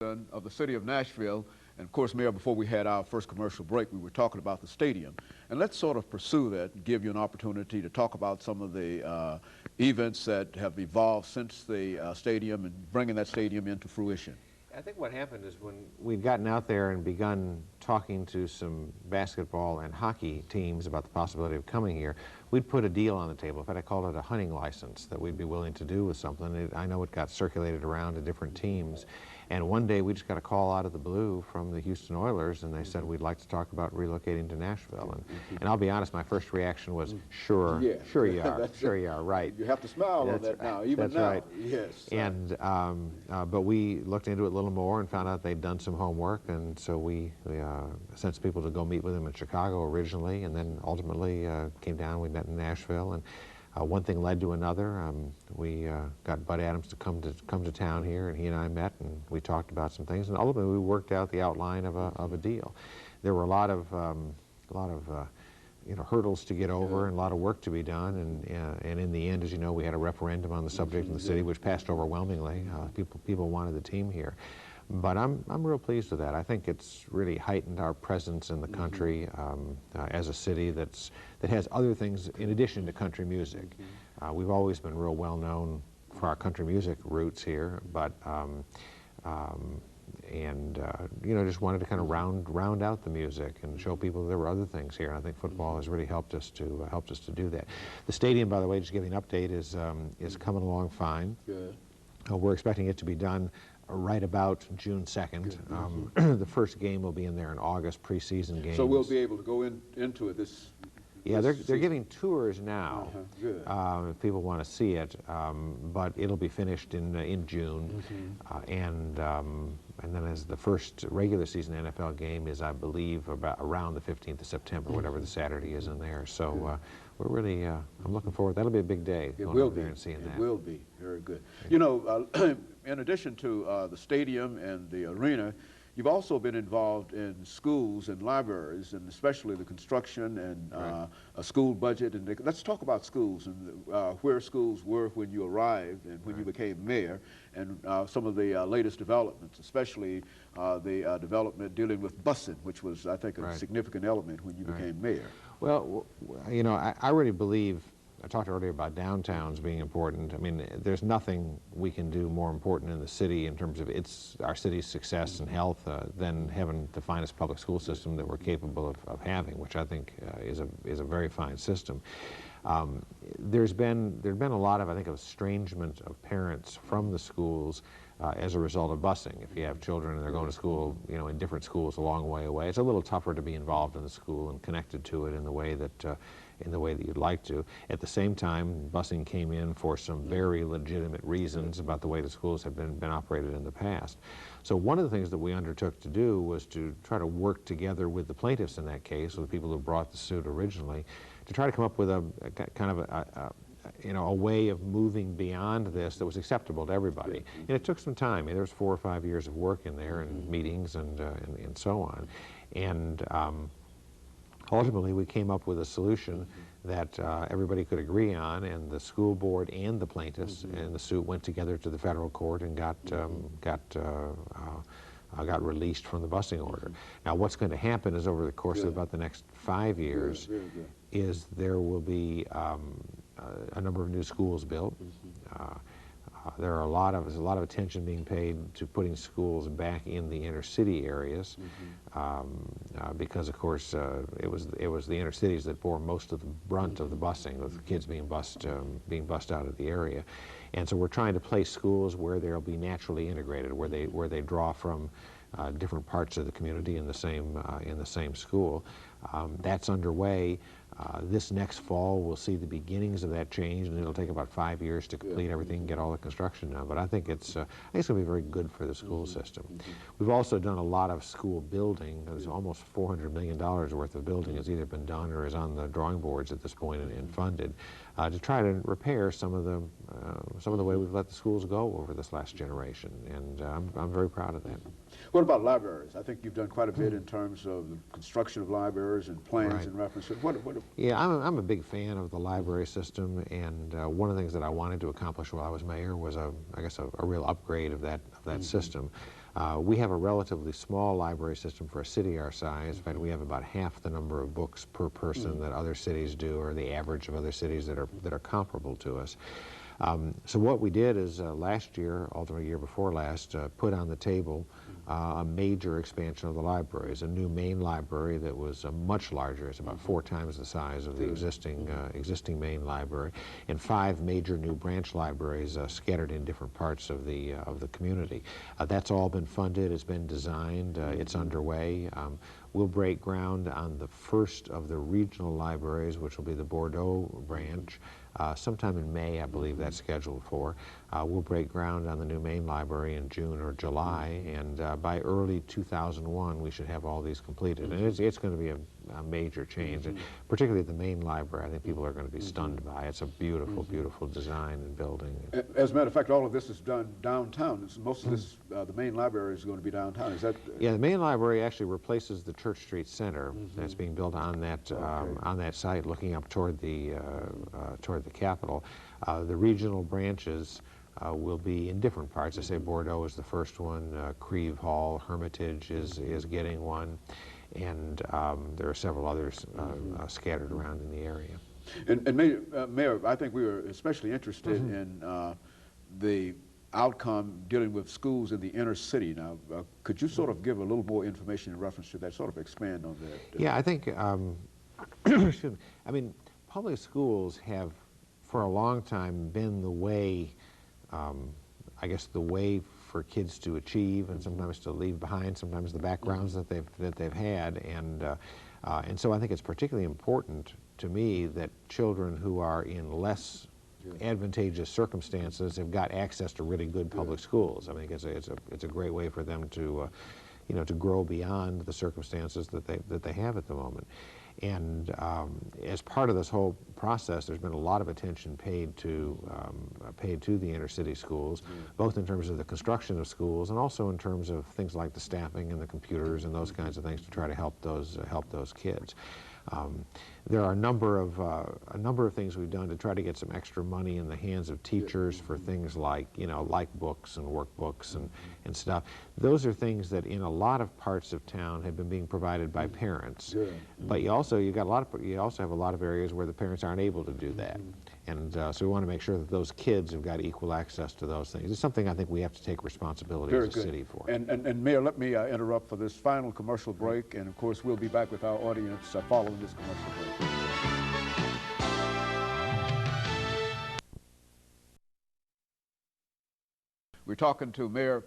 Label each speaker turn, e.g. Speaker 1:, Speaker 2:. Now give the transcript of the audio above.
Speaker 1: president of the city of Nashville. And of course, Mayor, before we had our first commercial break, we were talking about the stadium. And let's sort of pursue that and give you an opportunity to talk about some of the events that have evolved since the stadium and bringing that stadium into fruition.
Speaker 2: I think what happened is when we'd gotten out there and begun talking to some basketball and hockey teams about the possibility of coming here, we'd put a deal on the table. In fact, I called it a hunting license that we'd be willing to do with something. I know it got circulated around to different teams. And one day we just got a call out of the blue from the Houston Oilers, and they said, we'd like to talk about relocating to Nashville. And I'll be honest, my first reaction was, sure,
Speaker 1: yeah.
Speaker 2: sure you are, sure you are, right.
Speaker 1: You have to smile on that now, even
Speaker 2: that's
Speaker 1: now.
Speaker 2: Right.
Speaker 1: Yes.
Speaker 2: And, but we looked into it a little more and found out they'd done some homework, and so we sent some people to go meet with them in Chicago originally, and then ultimately came down, we met in Nashville, and one thing led to another. We got Bud Adams to come to town here, and he and I met, and we talked about some things, and ultimately we worked out the outline of a deal. There were a lot of hurdles to get over and a lot of work to be done, and in the end, as you know, we had a referendum on the subject in the city, which passed overwhelmingly. People wanted the team here. But I'm real pleased with that. I think it's really heightened our presence in the country as a city that has other things in addition to country music. We've always been real well known for our country music roots here, but just wanted to kind of round out the music and show people there were other things here. And I think football has really helped us to do that. The stadium, by the way, just giving an update, is coming along fine.
Speaker 1: Good.
Speaker 2: We're expecting it to be done right about June 2nd. The first game will be in there in August, preseason games.
Speaker 1: So we'll be able to go into it this
Speaker 2: Yeah, they're giving tours now
Speaker 1: good.
Speaker 2: If people want to see it, but it'll be finished in June, and then as the first regular season NFL game is, I believe, around the 15th of September, whatever the Saturday is in there. So we're really, I'm looking forward. That'll be a big day.
Speaker 1: It will be.
Speaker 2: And seeing that.
Speaker 1: It will be very good. You know, in addition to the stadium and the arena, you've also been involved in schools and libraries, and especially the construction and a school budget. And let's talk about schools and where schools were when you arrived and when you became mayor, and some of the latest developments, especially the development dealing with busing, which was, I think, a significant element when you became mayor.
Speaker 2: Well, you know, I really believe, I talked earlier about downtowns being important. I mean, there's nothing we can do more important in the city in terms of our city's success and health than having the finest public school system that we're capable of having, which I think is a very fine system. There's been a lot of, I think, estrangement of parents from the schools as a result of busing. If you have children and they're going to school, you know, in different schools a long way away, it's a little tougher to be involved in the school and connected to it in the way that you'd like to. At the same time, busing came in for some very legitimate reasons about the way the schools have been operated in the past. So one of the things that we undertook to do was to try to work together with the plaintiffs in that case, with the people who brought the suit originally, to try to come up with a kind of a way of moving beyond this that was acceptable to everybody. And it took some time. I mean, there was 4 or 5 years of work in there and meetings and so on. And ultimately, we came up with a solution that everybody could agree on, and the school board and the plaintiffs and the suit went together to the federal court and got released from the busing order. Now, what's going to happen is over the course of about the next 5 years, is there will be a number of new schools built. There's a lot of attention being paid to putting schools back in the inner city areas, because of course it was the inner cities that bore most of the brunt of the busing, with the kids being bussed out of the area. And so we're trying to place schools where they'll be naturally integrated, where they draw from different parts of the community in the same school. That's underway. This next fall, we'll see the beginnings of that change, and it'll take about 5 years to complete everything and get all the construction done. But I think it's going to be very good for the school system. We've also done a lot of school building. There's almost $400 million worth of building has either been done or is on the drawing boards at this point and funded to try to repair some of the way we've let the schools go over this last generation. And I'm very proud of that.
Speaker 1: What about libraries? I think you've done quite a bit in terms of the construction of libraries and plans
Speaker 2: Right.
Speaker 1: in reference to
Speaker 2: Yeah, I'm a big fan of the library system, and one of the things that I wanted to accomplish while I was mayor was, I guess, a real upgrade of that system. We have a relatively small library system for a city our size. In fact, we have about half the number of books per person that other cities do, or the average of other cities that are comparable to us. So what we did is last year, although a year before last, put on the table a major expansion of the libraries, a new main library that was much larger. It's about 4 times the size of the existing main library, and 5 major new branch libraries scattered in different parts of the community. That's all been funded. It's been designed. It's underway. We'll break ground on the first of the regional libraries, which will be the Bordeaux branch. Sometime in May, I believe that's scheduled for. We'll break ground on the new main library in June or July, and by early 2001, we should have all these completed. And it's going to be a major change, particularly the main library. I think people are going to be stunned by it. It's a beautiful, beautiful design and building.
Speaker 1: As a matter of fact, all of this is done downtown. Most of this, the main library is going to be downtown. Is that?
Speaker 2: Yeah, the main library actually replaces the Church Street Center that's being built on that site, looking up toward the Capitol. The regional branches will be in different parts. I say Bordeaux is the first one. Creve Hall, Hermitage is getting one, and there are several others scattered around in the area.
Speaker 1: And Mayor, I think we were especially interested in the outcome dealing with schools in the inner city. Now, could you sort of give a little more information in reference to that, sort of expand on that?
Speaker 2: Yeah, I think, excuse me, I mean, public schools have for a long time been the way, I guess, the way for kids to achieve and sometimes to leave behind, sometimes the backgrounds that they've had, and so I think it's particularly important to me that children who are in less advantageous circumstances have got access to really good public schools. I mean, it's a great way for them to, to grow beyond the circumstances that they have at the moment. And as part of this whole process, there's been a lot of attention paid to the inner city schools, both in terms of the construction of schools and also in terms of things like the staffing and the computers and those kinds of things to try to help those kids. There are a number of things we've done to try to get some extra money in the hands of teachers for things like, like books and workbooks and stuff. Those are things that in a lot of parts of town have been being provided by parents. But you also have a lot of areas where the parents aren't able to do that. And so we want to make sure that those kids have got equal access to those things. It's something I think we have to take responsibility as a city for.
Speaker 1: And Mayor, let me interrupt for this final commercial break, and of course we'll be back with our audience following this commercial break. We're talking to Mayor